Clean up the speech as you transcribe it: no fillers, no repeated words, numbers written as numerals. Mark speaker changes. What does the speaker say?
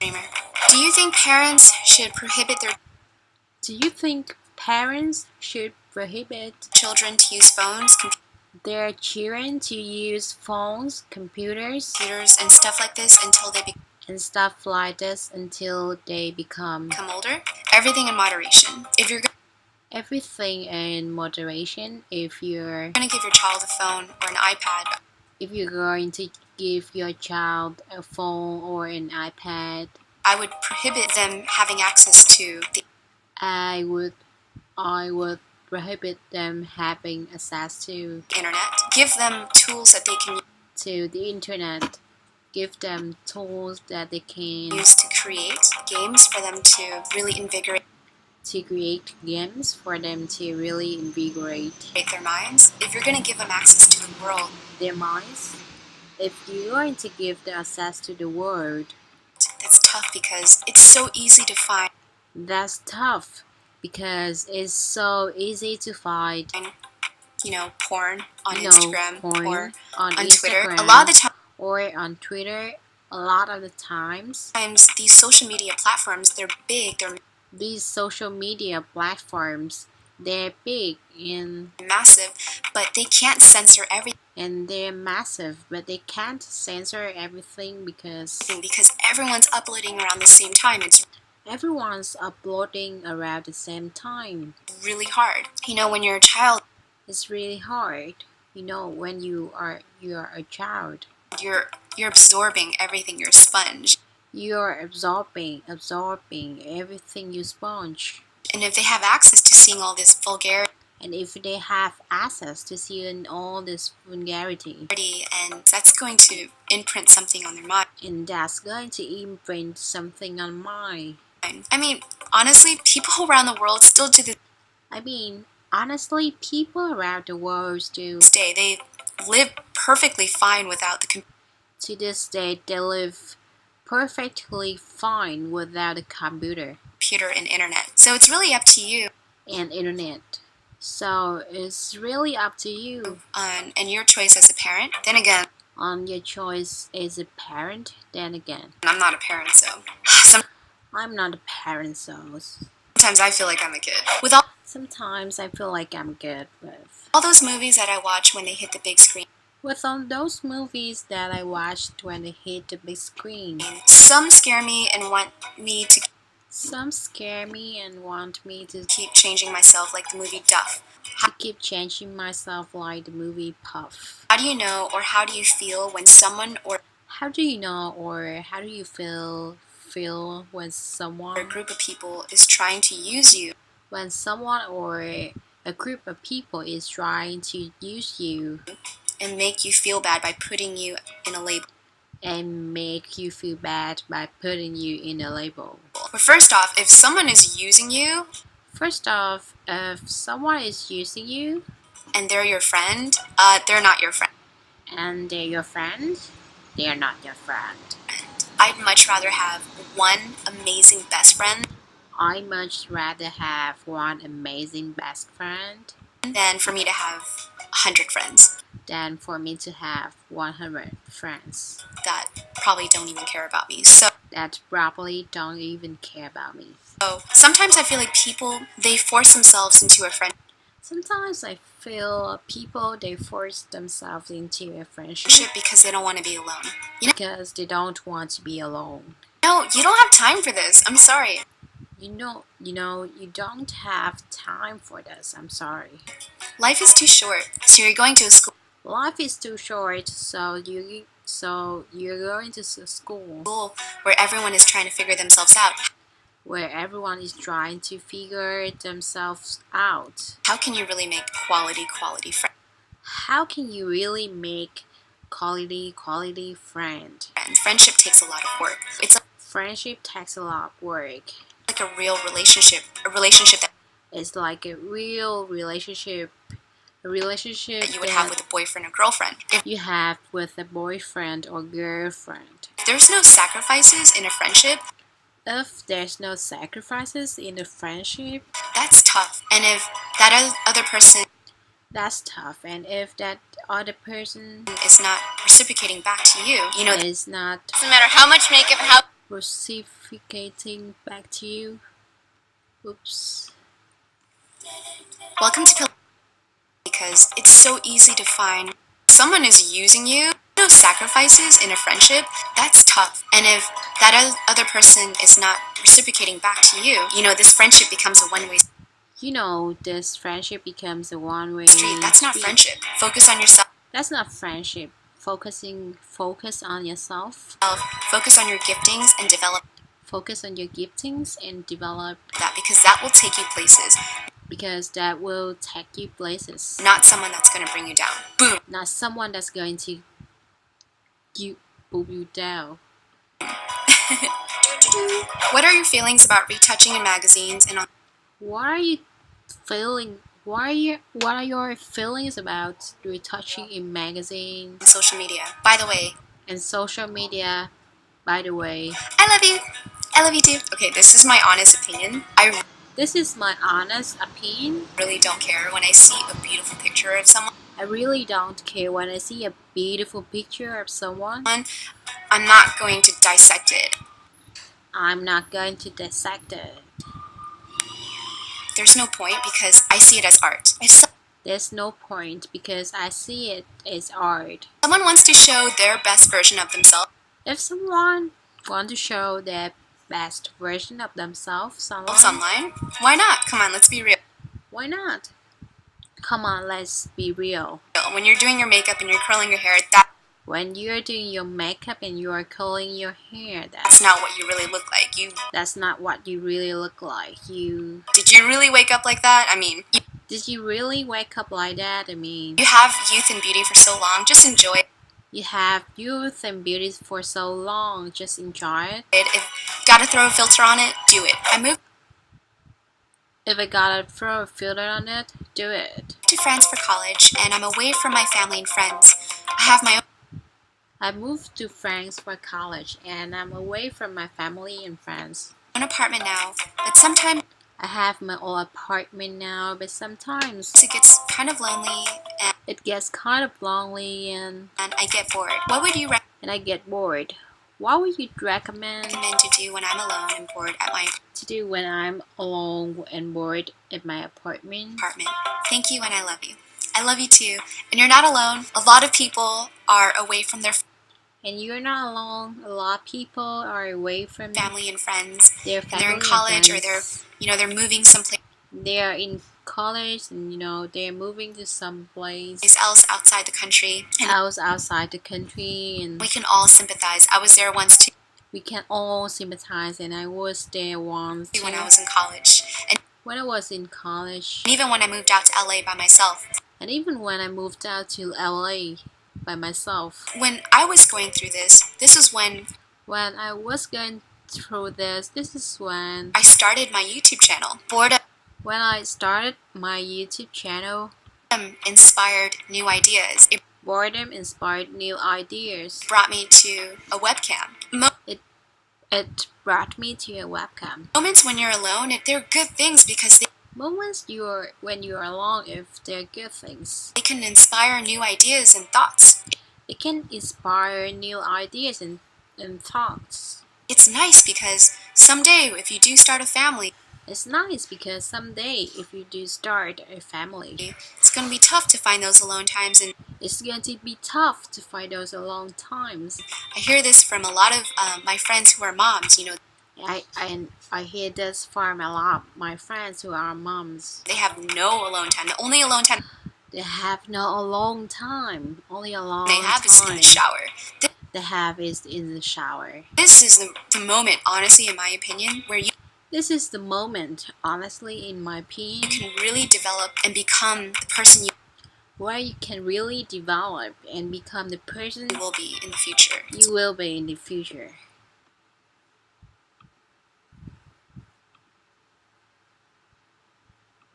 Speaker 1: Dreamer. Do you think parents should prohibit their
Speaker 2: Do you think parents should prohibit
Speaker 1: children to use phones,
Speaker 2: their children to use phones, computers,
Speaker 1: computers, and stuff like this until they
Speaker 2: and stuff like this until they become
Speaker 1: become older? Everything in moderation. If you're
Speaker 2: everything in moderation? If you're
Speaker 1: going to give your child a phone or an iPad,
Speaker 2: if you're going to give your child a phone or an iPad,
Speaker 1: I would prohibit them having access to the
Speaker 2: I would prohibit them having access to
Speaker 1: internet. Give them tools that they can
Speaker 2: the internet. Give them tools that they can
Speaker 1: use to create games for them to really invigorate their minds. If you're going to give them access to the world,
Speaker 2: their minds. If you're going to give them access to the world,
Speaker 1: that's tough because it's so easy to find.
Speaker 2: That's tough because it's so easy to find.
Speaker 1: Porn on Instagram or
Speaker 2: on
Speaker 1: Twitter.
Speaker 2: Instagram,
Speaker 1: a lot of the time,
Speaker 2: or on Twitter. A lot of the times,
Speaker 1: these social media platforms, they're big.
Speaker 2: These social media platforms, they're big and
Speaker 1: massive, but they can't censor everything.
Speaker 2: And they're massive, but they can't censor everything because
Speaker 1: everyone's uploading around the same time.
Speaker 2: Everyone's uploading around the same time.
Speaker 1: Really hard. When you're a child,
Speaker 2: it's really hard. When you're a child,
Speaker 1: you're absorbing everything. You're a sponge.
Speaker 2: You're absorbing everything you sponge.
Speaker 1: And if they have access to seeing all this vulgarity,
Speaker 2: and if they have access to seeing all this vulgarity,
Speaker 1: and that's going to imprint something on their mind.
Speaker 2: And that's going to imprint something on mine.
Speaker 1: Honestly, people around the world still do this.
Speaker 2: Honestly, people around the world still
Speaker 1: day they live perfectly fine without the
Speaker 2: to this day they live perfectly fine without a computer
Speaker 1: and internet. So it's really up to you.
Speaker 2: And internet. So it's really up to you.
Speaker 1: And your choice as a parent. Then again.
Speaker 2: On your choice as a parent. Then again.
Speaker 1: I'm not a parent, so.
Speaker 2: I'm not a parent, so.
Speaker 1: Sometimes I feel like I'm a kid.
Speaker 2: Sometimes I feel like I'm good with
Speaker 1: all those movies that I watch when they hit the big screen.
Speaker 2: With all those movies that I watched when they hit the big screen.
Speaker 1: Some scare me and want me to.
Speaker 2: Some scare me and want me to
Speaker 1: keep changing myself like the movie Duff.
Speaker 2: To keep changing myself like the movie Puff.
Speaker 1: How do you know or how do you feel when someone or
Speaker 2: how do you know or how do you feel when someone
Speaker 1: or a group of people is trying to use you?
Speaker 2: When someone or a group of people is trying to use you
Speaker 1: and make you feel bad by putting you in a label.
Speaker 2: And make you feel bad by putting you in a label.
Speaker 1: But first off, if someone is using you, and they're your friend, they're not your friend.
Speaker 2: And they're your friend, they're not your friend.
Speaker 1: I'd much rather have one amazing best friend.
Speaker 2: I much rather have one amazing best friend
Speaker 1: than for me to have 100 friends.
Speaker 2: Than for me to have 100 friends
Speaker 1: that probably don't even care about me. So sometimes I feel like people, they force themselves into a friendship.
Speaker 2: Sometimes I feel people, they force themselves into a friendship
Speaker 1: because they don't want to be alone.
Speaker 2: Because they don't want to be alone.
Speaker 1: No, you don't have time for this. I'm sorry.
Speaker 2: You don't have time for this. I'm sorry.
Speaker 1: Life is too short, so you're going to a school.
Speaker 2: Life is too short, so you're going to school
Speaker 1: where everyone is trying to figure themselves out.
Speaker 2: Where everyone is trying to figure themselves out.
Speaker 1: How can you really make quality friends?
Speaker 2: How can you really make quality friend?
Speaker 1: And friendship takes a lot of work.
Speaker 2: Friendship takes a lot of work.
Speaker 1: Like a real relationship. A relationship that
Speaker 2: is like a real relationship. A relationship
Speaker 1: that you would have with a boyfriend or girlfriend.
Speaker 2: If you have with a boyfriend or girlfriend.
Speaker 1: If there's no sacrifices in a friendship.
Speaker 2: If there's no sacrifices in a friendship.
Speaker 1: That's tough. And if that other person.
Speaker 2: That's tough. And if that other person
Speaker 1: is not reciprocating back to you,
Speaker 2: it's not.
Speaker 1: Doesn't matter how much makeup, how.
Speaker 2: reciprocating back to you. Oops.
Speaker 1: Welcome to because it's so easy to find someone is using you. No sacrifices in a friendship, that's tough. And if that other person is not reciprocating back to you, this friendship becomes a one-way
Speaker 2: This friendship becomes a one-way
Speaker 1: street. That's not
Speaker 2: street.
Speaker 1: friendship. Focus on yourself.
Speaker 2: That's not friendship. Focus on yourself.
Speaker 1: Focus on your giftings and develop
Speaker 2: Focus on your giftings and develop
Speaker 1: that because that will take you places,
Speaker 2: because that will take you places.
Speaker 1: not someone that's going to bring you down. Boom.
Speaker 2: Not someone that's going to boop you down.
Speaker 1: What are your feelings about retouching in magazines and on
Speaker 2: What are you feeling? What are your feelings about retouching in magazines
Speaker 1: social media? By the way,
Speaker 2: and social media? By the way,
Speaker 1: I love you. I love you too. Okay, this is my honest opinion. I
Speaker 2: this is my honest opinion.
Speaker 1: really don't care when I see a beautiful picture of someone.
Speaker 2: I really don't care when I see a beautiful picture of someone.
Speaker 1: I'm not going to dissect it.
Speaker 2: I'm not going to dissect it.
Speaker 1: There's no point because I see it as art. If
Speaker 2: There's no point because I see it as art.
Speaker 1: someone wants to show their best version of themselves
Speaker 2: If someone wants to show their best version of themselves
Speaker 1: online, why not? Come on, let's be real.
Speaker 2: why not? Come on, let's be real.
Speaker 1: When you're doing your makeup and you're curling your hair,
Speaker 2: When you're doing your makeup and you're curling your hair,
Speaker 1: that's not what you really look like.
Speaker 2: that's not what you really look like.
Speaker 1: Did you really wake up like that? I mean,
Speaker 2: Did you really wake up like that? I mean,
Speaker 1: you have youth and beauty for so long. Just enjoy it.
Speaker 2: you have youth and beauty for so long. Just enjoy it.
Speaker 1: If gotta throw a filter on it, do it. I moved
Speaker 2: If I gotta throw a filter on it, do it.
Speaker 1: to France for college, and I'm away from my family and friends. I have my
Speaker 2: I moved to France for college and I'm away from my family and friends.
Speaker 1: own apartment now, but sometimes
Speaker 2: I have my own apartment now, but sometimes
Speaker 1: it gets kind of lonely
Speaker 2: it gets kind of lonely and
Speaker 1: I get bored. What would you
Speaker 2: I get bored. What would you recommend
Speaker 1: recommend to do when I'm alone and bored at my
Speaker 2: to do when I'm alone and bored at my apartment?
Speaker 1: apartment? Thank you and I love you. I love you too. And you're not alone. A lot of people are away from their
Speaker 2: And you're not alone. A lot of people are away from
Speaker 1: family and friends.
Speaker 2: their
Speaker 1: And
Speaker 2: family.
Speaker 1: they're in
Speaker 2: and
Speaker 1: college or
Speaker 2: friends.
Speaker 1: they're moving someplace
Speaker 2: They are in college and they're moving to some place
Speaker 1: else outside the country. And
Speaker 2: outside the country, and
Speaker 1: we can all sympathize. I was there once too
Speaker 2: we can all sympathize. And I was there once
Speaker 1: when
Speaker 2: too,
Speaker 1: I was in college. And
Speaker 2: when I was in college,
Speaker 1: even when I moved out to LA by myself.
Speaker 2: and even when I moved out to LA by myself.
Speaker 1: When I was going through this was when
Speaker 2: When I was going through this is when
Speaker 1: I started my YouTube channel. Boredom
Speaker 2: I started my YouTube channel.
Speaker 1: inspired new ideas. It
Speaker 2: Boredom inspired new ideas.
Speaker 1: brought me to a webcam.
Speaker 2: It brought me to a webcam.
Speaker 1: Moments when you're alone, they're good things because
Speaker 2: Moments when you're alone, if they're good things,
Speaker 1: they can inspire new ideas and thoughts.
Speaker 2: it can inspire new ideas and thoughts.
Speaker 1: It's nice because someday, if you do start a family,
Speaker 2: It's nice because someday, if you do start a family,
Speaker 1: it's going to be tough to find those alone times. And
Speaker 2: it's going to be tough to find those alone times.
Speaker 1: I hear this from a lot of my friends who are moms.
Speaker 2: I hear this from a lot of my friends who are moms.
Speaker 1: They have no alone time. The only alone time
Speaker 2: They have no alone time. Only alone
Speaker 1: they have
Speaker 2: time
Speaker 1: is in the shower.
Speaker 2: they have is in the shower.
Speaker 1: This is the moment, honestly, in my opinion, where you
Speaker 2: This is the moment, honestly, in my opinion,
Speaker 1: can really develop and become the person you
Speaker 2: where you can really develop and become the person
Speaker 1: will be in the future.
Speaker 2: you will be in the future.